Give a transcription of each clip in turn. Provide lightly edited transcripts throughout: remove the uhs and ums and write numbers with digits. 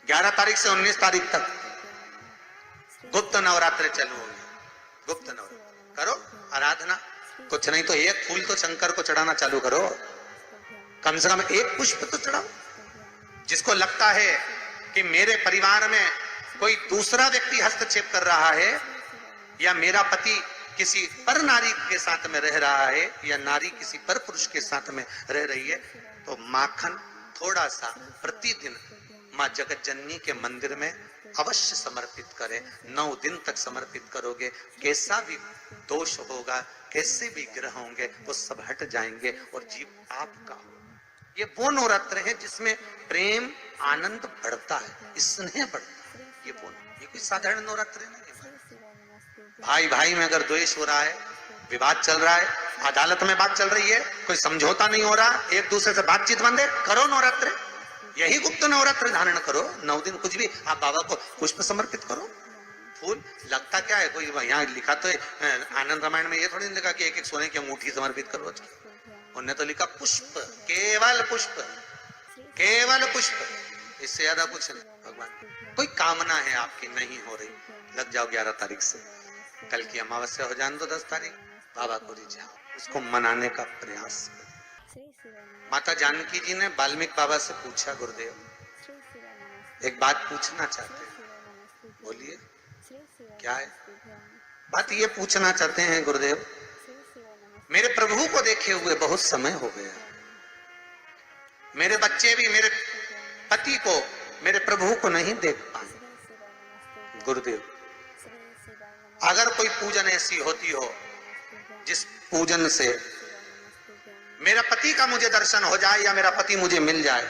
11 तारीख से 19 तारीख तक गुप्त नवरात्रि चालू होंगे। गुप्त नवरात्रि करो आराधना, कुछ नहीं तो एक फूल तो शंकर को चढ़ाना चालू करो, कम से कम एक पुष्प तो चढ़ाओ। जिसको लगता है कि मेरे परिवार में कोई दूसरा व्यक्ति हस्तक्षेप कर रहा है या मेरा पति किसी पर नारी के साथ में रह रहा है या नारी किसी पर पुरुष के साथ में रह रही है, तो माखन थोड़ा सा प्रतिदिन मां जगत जननी के मंदिर में अवश्य समर्पित करें। 9 दिन तक समर्पित करोगे, कैसा भी दोष होगा, कैसे भी ग्रह होंगे, वो सब हट जाएंगे और जीव आपका हो। ये वो नवरात्र है जिसमें प्रेम आनंद बढ़ता है, स्नेह बढ़ता है। ये कोई साधारण नवरात्र नहीं है। भाई भाई में अगर द्वेष हो रहा है, विवाद चल रहा है, अदालत में बात चल रही है, कोई समझौता नहीं हो रहा, एक दूसरे से बातचीत बंद है, करो नवरात्र। यही गुप्त नवरात्र धारण करो। 9 दिन कुछ भी आप बाबा को पुष्प समर्पित करो। फूल लगता क्या है, कोई यहाँ लिखा तो आनंद रामायण में ये थोड़ी लिखा कि एक एक सोने की अंगूठी समर्पित करो। उन्होंने तो लिखा पुष्प, केवल पुष्प, केवल पुष्प, इससे ज्यादा कुछ नहीं। भगवान कोई कामना है आपकी नहीं हो रही, लग जाओ 11 तारीख से, कल की अमावस्या हो जाने दो 10 तारीख, बाबा को रिझाओ, उसको मनाने का प्रयास करो। माता जानकी जी ने वाल्मीकि बाबा से पूछा, गुरुदेव एक बात पूछना चाहते हैं। बोलिए क्या है? बात ये पूछना चाहते हैं गुरुदेव, मेरे प्रभु को देखे हुए बहुत समय हो गया, मेरे बच्चे भी मेरे पति को, मेरे प्रभु को नहीं देख पाए। गुरुदेव अगर कोई पूजन ऐसी होती हो जिस पूजन से मेरा पति का मुझे दर्शन हो जाए या मेरा पति मुझे मिल जाए,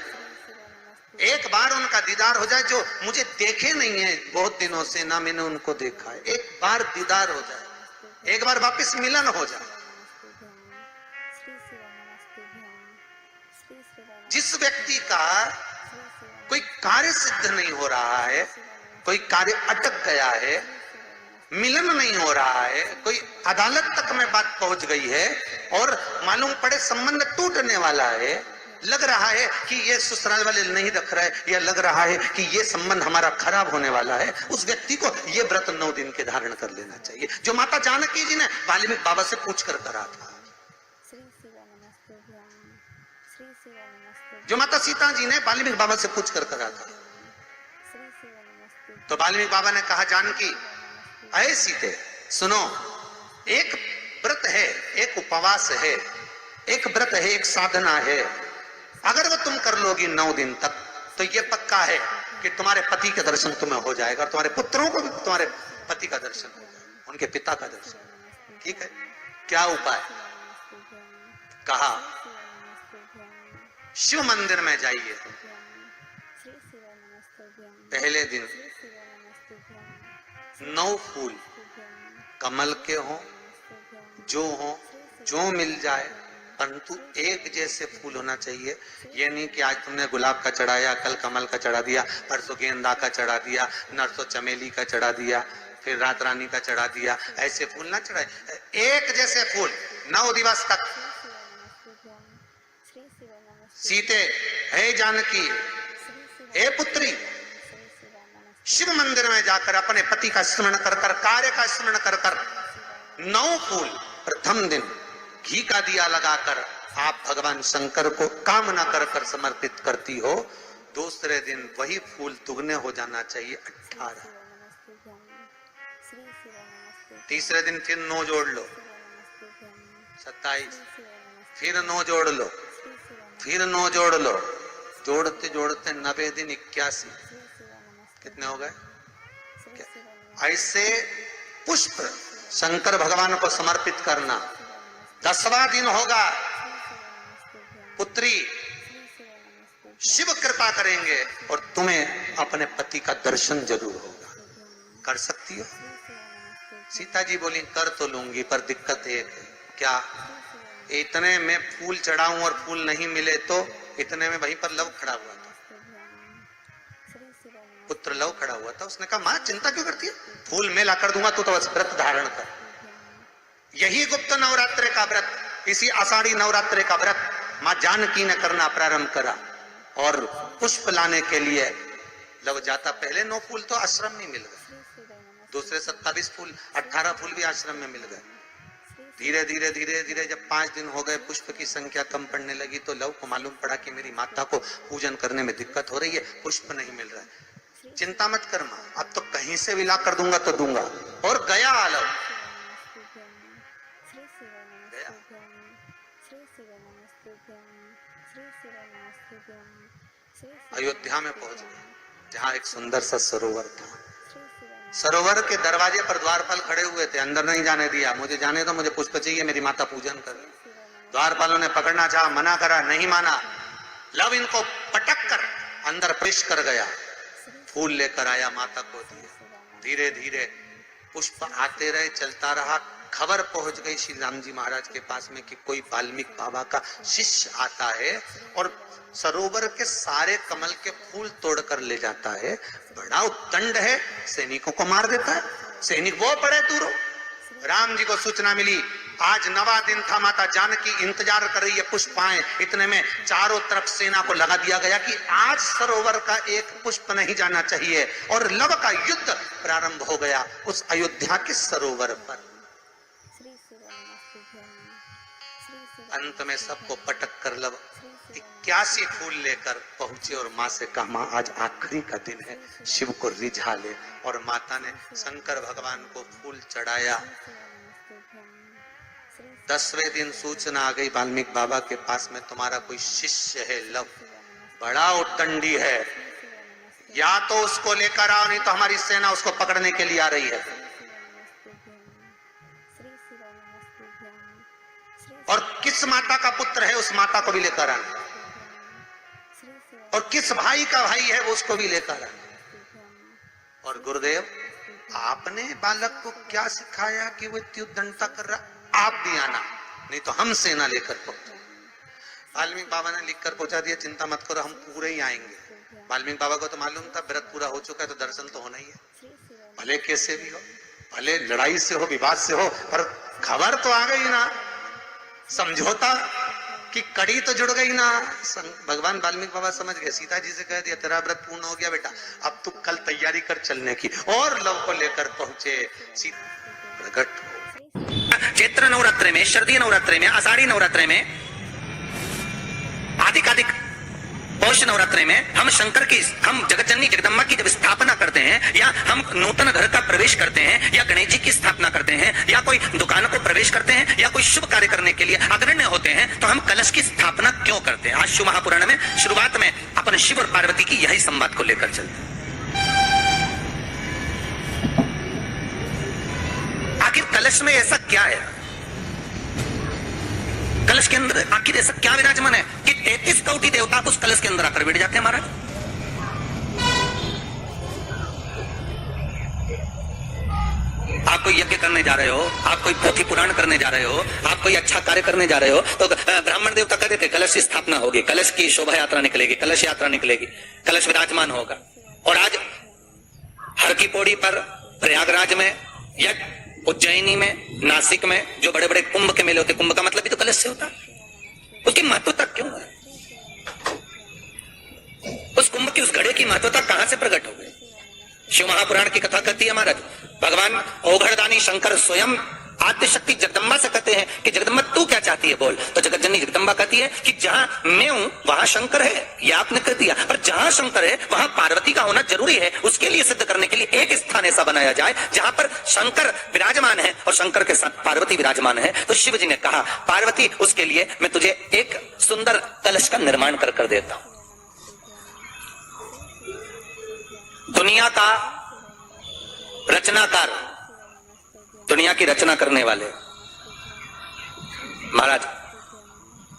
एक बार उनका दीदार हो जाए, जो मुझे देखे नहीं है बहुत दिनों से, ना मैंने उनको देखा है, एक बार दीदार हो जाए, एक बार वापस मिलन हो जाए। जिस व्यक्ति का कोई कार्य सिद्ध नहीं हो रहा है, कोई कार्य अटक गया है, मिलन नहीं हो रहा है, कोई अदालत तक में बात पहुंच गई है और मालूम पड़े संबंध टूटने वाला है, लग रहा है कि ये ससुराल वाले नहीं रख रहा है या लग रहा है कि ये संबंध हमारा खराब होने वाला है, उस व्यक्ति को ये व्रत 9 दिन के धारण कर लेना चाहिए, जो माता जानकी जी ने वाल्मीकि बाबा से पूछ कर करा था, जो माता सीता जी ने वाल्मीकि बाबा से पूछ कर करा था। तो वाल्मीकि बाबा ने कहा, जानकी अये सीते सुनो, एक व्रत है, एक उपवास है, एक व्रत है, एक साधना है, अगर वो तुम कर लोगी 9 दिन तक तो ये पक्का है कि तुम्हारे पति के दर्शन तुम्हें हो जाएगा और तुम्हारे पुत्रों को भी तुम्हारे पति का दर्शन हो जाएगा, उनके पिता का दर्शन। ठीक है, क्या उपाय? कहा शिव मंदिर में जाइए, पहले दिन 9 फूल कमल के हो, जो मिल जाए, परंतु एक जैसे फूल होना चाहिए। ये नहीं कि आज तुमने गुलाब का चढ़ाया, कल कमल का चढ़ा दिया, परसों गेंदा का चढ़ा दिया, नरसों चमेली का चढ़ा दिया, फिर रात रानी का चढ़ा दिया, ऐसे फूल ना चढ़ाए। एक जैसे फूल 9 दिवस तक। सीते हे जानकी, हे पुत्री, शिव मंदिर में जाकर अपने पति का स्मरण कर कर, कार्य का स्मरण कर कर 9 फूल प्रथम दिन घी का दिया लगाकर आप भगवान शंकर को कामना कर कर समर्पित करती हो। दूसरे दिन वही फूल दुगने हो जाना चाहिए 18। तीसरे दिन फिर 9 जोड़ लो 27, फिर 9 जोड़ लो, फिर 9 जोड़ लो, जोड़ते जोड़ते 90 दिन 81, कितने हो गए? ऐसे पुष्प शंकर भगवान को समर्पित करना। 10वां दिन होगा, पुत्री शिव कृपा करेंगे और तुम्हें अपने पति का दर्शन जरूर होगा। कर सकती हो? सीता जी बोली कर तो लूंगी, पर दिक्कत एक है। क्या? इतने में फूल चढ़ाऊं और फूल नहीं मिले तो? इतने में वहीं पर लव खड़ा हुआ था, पुत्र लव खड़ा हुआ था। उसने कहा मां चिंता क्यों करती है, फूल मैं ला कर दूंगा, तू तो बस व्रत धारण कर। यही गुप्त नवरात्रि का व्रत, इसी आषाढ़ी नवरात्रि का व्रत मां जानकी ने करना प्रारंभ करा और पुष्प लाने के लिए जब जाता पहले 9 फूल तो आश्रम में मिल गए, दूसरे 27 फूल 18 फूल भी आश्रम में मिल गए। धीरे धीरे धीरे धीरे जब 5 दिन हो गए, पुष्प की संख्या कम पड़ने लगी, तो लव को मालूम पड़ा कि मेरी माता को पूजन करने में दिक्कत हो रही है, पुष्प नहीं मिल रहा है। चिंता मत कर मां, अब तो कहीं से भी ला कर दूंगा तो दूंगा। और गया लव, गया। अयोध्या में पहुंच गए, जहां एक सुंदर सा सरोवर था। सरोवर के दरवाजे पर द्वारपाल खड़े हुए थे, अंदर नहीं जाने दिया। मुझे जाने दो, मुझे पुष्प चाहिए, मेरी माता पूजन कर। द्वारपालों ने पकड़ना चाहा, मना करा, नहीं माना। लव इनको पटक कर अंदर प्रवेश कर गया, फूल लेकर आया, माता को दिए। धीरे धीरे पुष्प आते रहे, चलता रहा। खबर पहुंच गई श्री राम जी महाराज के पास में कि कोई वाल्मीकि बाबा का शिष्य आता है और सरोवर के सारे कमल के फूल तोड़कर ले जाता है। बड़ा उद्दंड है, सैनिकों को मार देता है। सैनिक वो पड़े दूरों। राम जी को सूचना मिली, आज 9वां दिन था, माता जानकी इंतजार कर रही है पुष्प आए। इतने में चारों तरफ सेना को लगा दिया गया कि आज सरोवर का एक पुष्प नहीं जाना चाहिए। और लव का युद्ध प्रारंभ हो गया उस अयोध्या के सरोवर पर। अंत में सबको पटक कर लव 81 फूल लेकर पहुंचे और माँ से कहा, माँ आज आखिरी का दिन है, शिव को रिझा ले। और माता ने शंकर भगवान को फूल चढ़ाया। 10वें दिन सूचना आ गई वाल्मीकि बाबा के पास में, तुम्हारा कोई शिष्य है लव, बड़ा उद्दंडी है, या तो उसको लेकर आओ, नहीं तो हमारी सेना उसको पकड़ने के लिए आ रही है। और किस माता का पुत्र है उस माता को भी लेकर आना, और किस भाई का भाई है वो उसको भी लेकर आना। और गुरुदेव आपने बालक को क्या सिखाया कि वो इतनी उद्दंडता कर रहा, आप भी आना, नहीं तो हम सेना लेकर पहुंचे। वाल्मीकि बाबा ने लिखकर पहुंचा दिया, चिंता मत करो, हम पूरे ही आएंगे। वाल्मीकि बाबा को तो मालूम था व्रत पूरा हो चुका है तो दर्शन तो होना ही है, भले कैसे भी हो, भले लड़ाई से हो, विवाद से हो, पर खबर तो आ गई ना, समझौता की कड़ी तो जुड़ गई ना। भगवान वाल्मीकि बाबा समझ गए, सीता जी से कह दिया तेरा व्रत पूर्ण हो गया बेटा, अब तू कल तैयारी कर चलने की। और लव को लेकर पहुंचे, प्रकट चैत्र नवरात्र में, शरदीय नवरात्र में, आषाढ़ी नवरात्र में, आदिकादिक पौष नवरात्र में हम शंकर की, हम जगतजननी जगदम्बा की जब स्थापना करते हैं, या हम नूतन घर का प्रवेश करते हैं, या गणेश जी की स्थापना करते हैं, या कोई दुकान को प्रवेश करते हैं, या कोई शुभ कार्य करने के लिए अग्रण्य होते हैं, तो हम कलश की स्थापना क्यों करते हैं? आज शिव महापुराण में शुरुआत में अपन शिव और पार्वती की यही संवाद को लेकर चलते हैं। आखिर कलश में ऐसा क्या है, कलश के अंदर आखिर ऐसा क्या विराजमान है कि 33 कोटि देवता उस कलश के अंदर आकर बैठ जाते हैं? महाराज आप कोई यज्ञ करने जा रहे हो, आप कोई पोथी पुराण करने जा रहे हो, आप कोई अच्छा कार्य करने जा रहे हो, तो ब्राह्मण देवता कहते थे कलश की स्थापना होगी, कलश की शोभा यात्रा निकलेगी, कलश यात्रा निकलेगी, कलश विराजमान होगा। और आज हर की पौड़ी पर, प्रयागराज में, या उज्जैनी में, नासिक में जो बड़े बड़े कुंभ के मेले होते, कुंभ का मतलब भी तो कलश से होता, उसकी महत्वता क्यों है? उस कुंभ की, उस घड़े की महत्वता कहां से प्रकट हो गई? शिव महापुराण की कथा कहती है महाराज, भगवान ओघड़दानी शंकर स्वयं आद्य शक्ति जगदम्बा से कहते हैं कि जगदम्बा तू क्या चाहती है बोल। तो जगतजननी जगदम्बा कहती है कि जहां मैं हूं वहां शंकर है, ये आपने कह दिया, पर जहां शंकर है वहां पार्वती का होना जरूरी है। उसके लिए सिद्ध करने के लिए एक स्थान ऐसा बनाया जाए जहां पर शंकर विराजमान है और शंकर के साथ पार्वती विराजमान है। तो शिव जी ने कहा, पार्वती उसके लिए मैं तुझे एक सुंदर कलश का निर्माण कर देता हूं। दुनिया का रचनाकार, दुनिया की रचना करने वाले महाराज,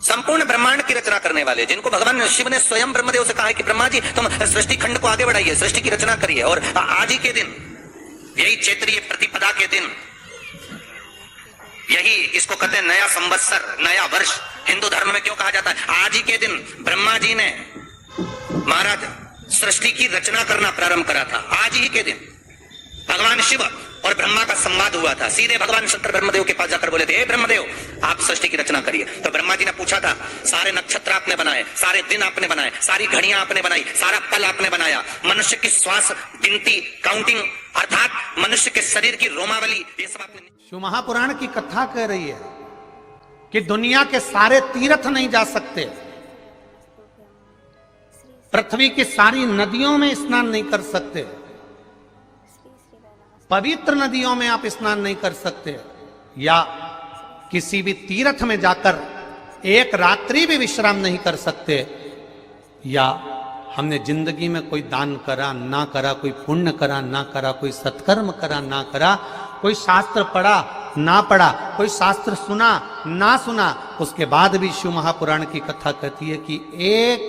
संपूर्ण ब्रह्मांड की रचना करने वाले, जिनको भगवान शिव ने स्वयं ब्रह्मदेव से कहा है कि ब्रह्मा जी तुम सृष्टि खंड को आगे बढ़ाइए, सृष्टि की रचना करिए। और आज ही के दिन, यही चैत्रीय प्रतिपदा के दिन, यही इसको कहते हैं नया संवत्सर, नया वर्ष। हिंदू धर्म में क्यों कहा जाता है? आज ही के दिन ब्रह्मा जी ने महाराज सृष्टि की रचना करना प्रारंभ करा था। आज ही के दिन भगवान शिव और ब्रह्मा का संवाद हुआ था। सीधे भगवान शंकर ब्रह्मदेव के पास जाकर बोले थे, हे ब्रह्मदेव, आप सृष्टि की रचना करिए। तो ब्रह्मा जी ने पूछा था, सारे नक्षत्र आपने बनाए, सारे दिन आपने बनाए, सारी घड़ियां आपने बनाई, सारा पल आपने बनाया, मनुष्य की श्वास गिनती काउंटिंग अर्थात मनुष्य के शरीर की रोमावली, ये सब आपने। शिव महापुराण की कथा कह रही है कि दुनिया के सारे तीर्थ नहीं जा सकते, पृथ्वी की सारी नदियों में स्नान नहीं कर सकते, पवित्र नदियों में आप स्नान नहीं कर सकते, या किसी भी तीर्थ में जाकर एक रात्रि भी विश्राम नहीं कर सकते, या हमने जिंदगी में कोई दान करा ना करा, कोई पुण्य करा ना करा, कोई सत्कर्म करा ना करा, कोई शास्त्र पढ़ा ना पढ़ा, कोई शास्त्र सुना ना सुना, उसके बाद भी शिव महापुराण की कथा कहती है कि एक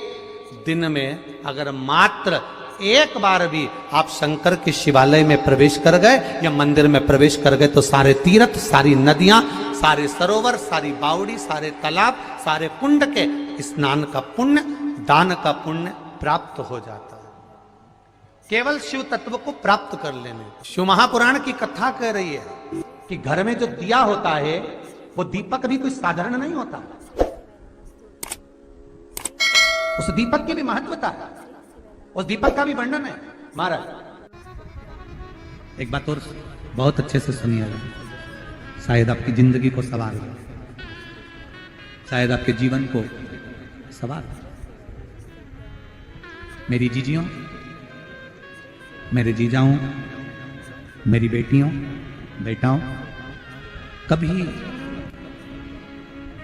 दिन में अगर मात्र एक बार भी आप शंकर के शिवालय में प्रवेश कर गए या मंदिर में प्रवेश कर गए तो सारे तीर्थ, सारी नदियां, सारे सरोवर, सारी बावड़ी, सारे तालाब, सारे कुंड के स्नान का पुण्य, दान का पुण्य प्राप्त हो जाता है, केवल शिव तत्व को प्राप्त कर लेने। शिव महापुराण की कथा कह रही है कि घर में जो दिया होता है वो दीपक भी कोई साधारण नहीं होता, उस दीपक की भी महत्वता है, उस दीपक का भी वर्णन है। महाराज एक बात और बहुत अच्छे से सुनिएगा, शायद आपकी जिंदगी को सवार हो, शायद आपके जीवन को सवार हो। मेरी जीजियों, मेरे जीजाओं, मेरी बेटियों, बेटाओं,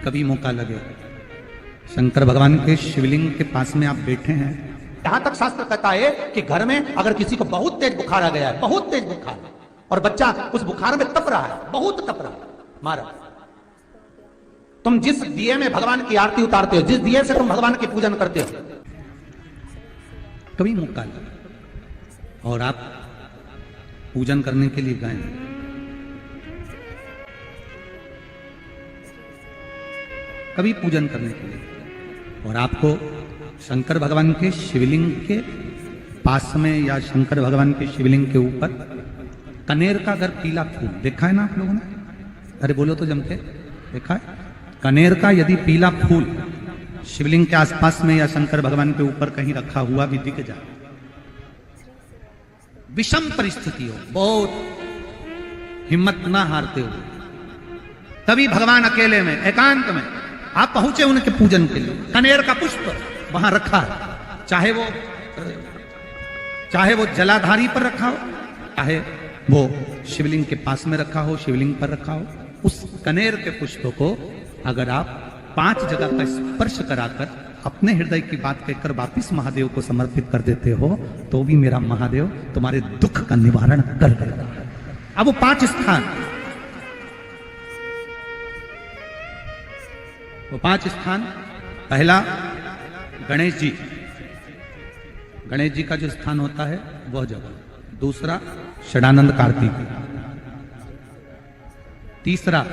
कभी मौका लगे शंकर भगवान के शिवलिंग के पास में आप बैठे हैं, यहां तक शास्त्र कहता है कि घर में अगर किसी को बहुत तेज बुखार आ गया है, बहुत तेज बुखार, और बच्चा उस बुखार में तप रहा है, बहुत तप रहा है, महाराज तुम जिस दिए में भगवान की आरती उतारते हो, जिस दिए से तुम भगवान की पूजन करते हो, कभी मौका लगे और आप पूजन करने के लिए गए, कभी पूजन करने के लिए, और आपको शंकर भगवान के शिवलिंग के पास में या शंकर भगवान के शिवलिंग के ऊपर कनेर का अगर पीला फूल देखा है ना आप लोगों ने, अरे बोलो तो जम के, देखा है? कनेर का यदि पीला फूल शिवलिंग के आसपास में या शंकर भगवान के ऊपर कहीं रखा हुआ भी दिख जाए, विषम परिस्थिति हो, बहुत हिम्मत ना हारते हो, तभी भगवान अकेले में एकांत में आप पहुंचे उनके पूजन के लिए, कनेर का पुष्प वहां रखा है, चाहे वो जलाधारी पर रखा हो, चाहे वो शिवलिंग के पास में रखा हो, शिवलिंग पर रखा हो, उस कनेर के पुष्प को अगर आप 5 जगह का स्पर्श कराकर अपने हृदय की बात कहकर वापिस महादेव को समर्पित कर देते हो, तो भी मेरा महादेव तुम्हारे दुख का निवारण कर देगा। अब वो 5 स्थान, वो 5 स्थान, पहला गणेश जी, गणेश जी का जो स्थान होता है वह जगह, दूसरा षडानंद कार्तिक, तीसरा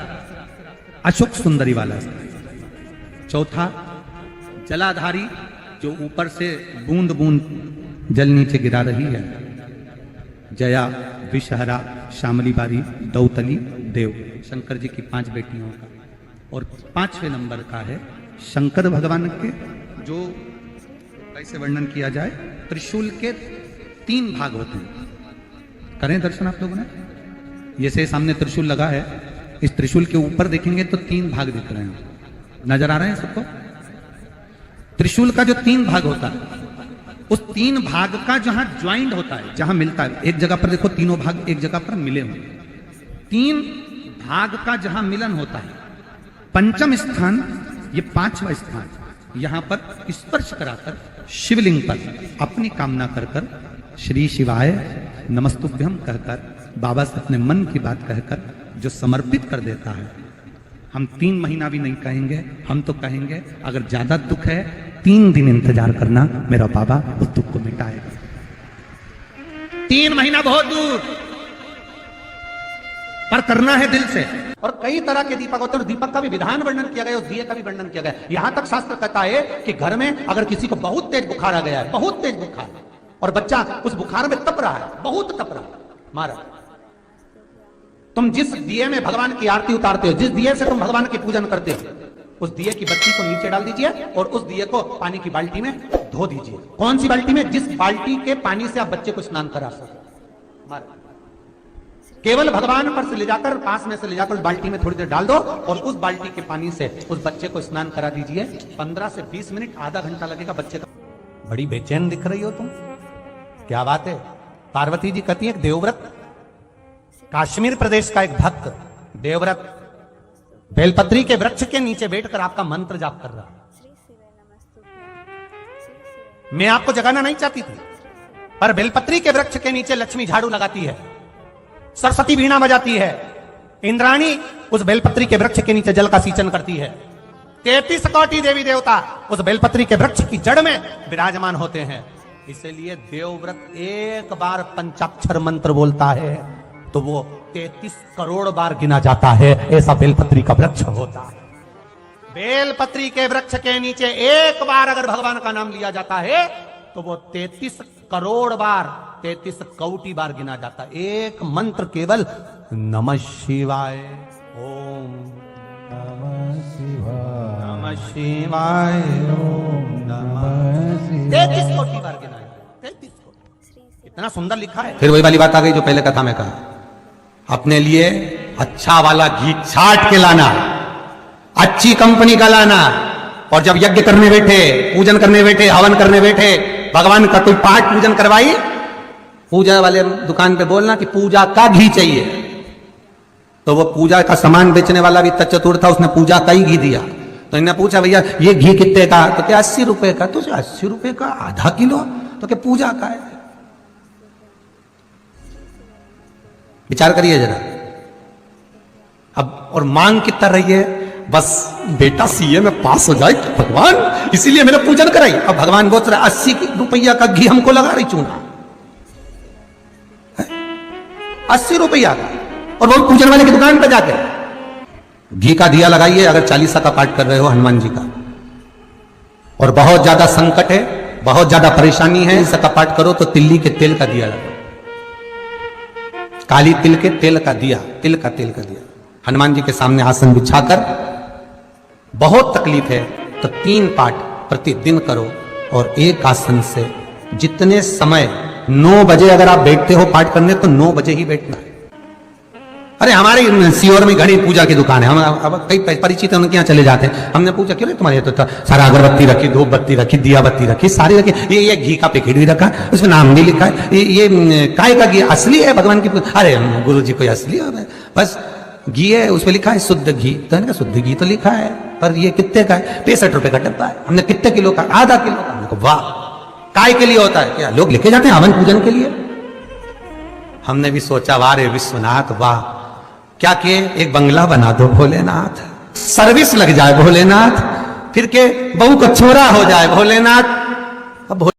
अशोक सुंदरी वाला स्थान, चौथा जलाधारी जो ऊपर से बूंद बूंद जल नीचे गिरा रही है, जया, विषहरा, श्यामली बारी, दौतली, देव, शंकर जी की 5 बेटियों का, और 5वें नंबर का है शंकर भगवान के, जो कैसे वर्णन किया जाए, त्रिशूल के 3 भाग होते हैं। करें दर्शन आप लोगों ने, जैसे सामने त्रिशूल लगा है, इस त्रिशूल के ऊपर देखेंगे तो 3 भाग दिख रहे हैं, नजर आ रहे हैं सबको? त्रिशूल का जो 3 भाग होता है, उस 3 भाग का जहां ज्वाइंट होता है, जहां मिलता है, एक जगह पर देखो तीनों भाग एक जगह पर मिले हुए, 3 भाग का जहां मिलन होता है, 5वां स्थान, ये 5वां स्थान, यहां पर स्पर्श कराकर शिवलिंग पर अपनी कामना कर कर श्री शिवाय नमस्तुभ्यम कहकर बाबा से अपने मन की बात कहकर जो समर्पित कर देता है, हम 3 महीना भी नहीं कहेंगे, हम तो कहेंगे अगर ज्यादा दुख है 3 दिन इंतजार करना, मेरा बाबा उस दुख को मिटाएगा। 3 महीना बहुत दूर, पर करना है दिल से। और कई तरह के दीपक होते हैं, दीपक का भी विधान वर्णन किया गया, उस दिए का भी वर्णन किया गया। यहां तक शास्त्र कहता है कि घर में अगर किसी को बहुत तेज बुखार आ गया है, बहुत तेज बुखार, और बच्चा उस बुखार में तप रहा है, बहुत तप रहा है, महाराज तुम जिस दिए में भगवान की आरती उतारते हो, जिस दिए से तुम भगवान की पूजन करते हो, उस दिए की बत्ती को नीचे डाल दीजिए और उस दिए को पानी की बाल्टी में धो दीजिए। कौन सी बाल्टी में? जिस बाल्टी के पानी से आप बच्चे को स्नान करा सको। केवल भगवान पर से ले जाकर, पास में से ले जाकर उस बाल्टी में थोड़ी देर डाल दो और उस बाल्टी के पानी से उस बच्चे को स्नान करा दीजिए। 15 से 20 मिनट, आधा घंटा लगेगा बच्चे का। बड़ी बेचैन दिख रही हो तुम, क्या बात है? पार्वती जी कहती है, देवव्रत, कश्मीर प्रदेश का एक भक्त देवव्रत बेलपत्री के वृक्ष के नीचे बैठकर आपका मंत्र जाप कर रहा। मैं आपको जगाना नहीं चाहती थी, पर बेलपत्री के वृक्ष के नीचे लक्ष्मी झाड़ू लगाती है, सरस्वती वीणा बजाती है, इंद्राणी उस बेलपत्री के वृक्ष के नीचे जल का सिंचन करती है। 33 कोटि देवी देवता उस बेलपत्री के वृक्ष की जड़ में विराजमान होते हैं। इसलिए देवव्रत एक बार पंचाक्षर मंत्र बोलता है तो वो 33 करोड़ बार गिना जाता है। ऐसा बेलपत्री का वृक्ष होता है। बेलपत्री के वृक्ष के नीचे एक बार अगर भगवान का नाम लिया जाता है तो वो 33 करोड़ बार, 33 कोटि बार गिना जाता है। एक मंत्र केवल नमः शिवाय, ओम नमः शिवाय, नमः शिवाय, ओम नमः शिवाय, 33 कोटि बार गिना है। 33 कोटि, इतना सुंदर लिखा है। फिर वही वाली बात आ गई जो पहले कथा में कहा, अपने लिए अच्छा वाला घी छाट के लाना, अच्छी कंपनी का लाना, और जब यज्ञ करने बैठे, पूजन करने बैठे, हवन करने बैठे, भगवान का कोई पाठ पूजन करवाई, पूजा वाले दुकान पे बोलना कि पूजा का घी चाहिए। तो वो पूजा का सामान बेचने वाला भी चतुर था, उसने पूजा का ही घी दिया। तो इन्हें पूछा, भैया ये घी कितने का? तो क्या 80 रुपए का? तो 80 रुपए का आधा किलो? तो क्या पूजा का है? विचार करिए जरा। अब और मांग कितना रही है? बस बेटा सीए में पास हो जाए भगवान, इसीलिए मैंने पूजन कराई। अब भगवान बोल रहा 80 रुपया का घी हमको लगा रही चूना, 80 रुपया का, और वो पूजन वाले की दुकान पर जाके घी का दिया लगाइए। अगर 40 का पाठ कर रहे हो हनुमान जी का, और बहुत ज्यादा संकट है, बहुत ज्यादा परेशानी है, इसका पाठ करो तो तिल्ली के तेल का दिया लगाओ, काली तिल के तेल का दिया, तिल का तेल का दिया हनुमान जी के सामने आसन बिछाकर। बहुत तकलीफ है तो 3 पाठ प्रतिदिन करो, और एक आसन से जितने समय, 9 बजे अगर आप बैठते हो पाठ करने तो 9 बजे ही बैठना है। अरे हमारे सीहोर में घड़ी पूजा की दुकान है, हम अब कई परिचित हैं, उनके यहाँ चले जाते हैं। हमने पूछा क्यों रे तुम्हारे तो सारा अगरबत्ती रखी, धूप बत्ती रखी, दिया बत्ती रखी, सारी रखी, ये घी का पैकेट भी रखा, उसमें नाम भी लिखा है, ये काय का घी असली है भगवान की? अरे गुरु जी कोई असली है, बस घी है, उसमें लिखा है शुद्ध घी। तो इनका शुद्ध घी तो लिखा है, पर ये कितने का है? 65 रुपए का डब्बा है। हमने कितने किलो का? आधा किलो का। हमने कहा वाह, काय के लिए होता है क्या? लोग लेके जाते हैं हवन पूजन के लिए। हमने भी सोचा वाह रे विश्वनाथ वाह, क्या किए? एक बंगला बना दो भोलेनाथ, सर्विस लग जाए भोलेनाथ, फिर के बहू को छोरा हो जाए भोलेनाथ। अब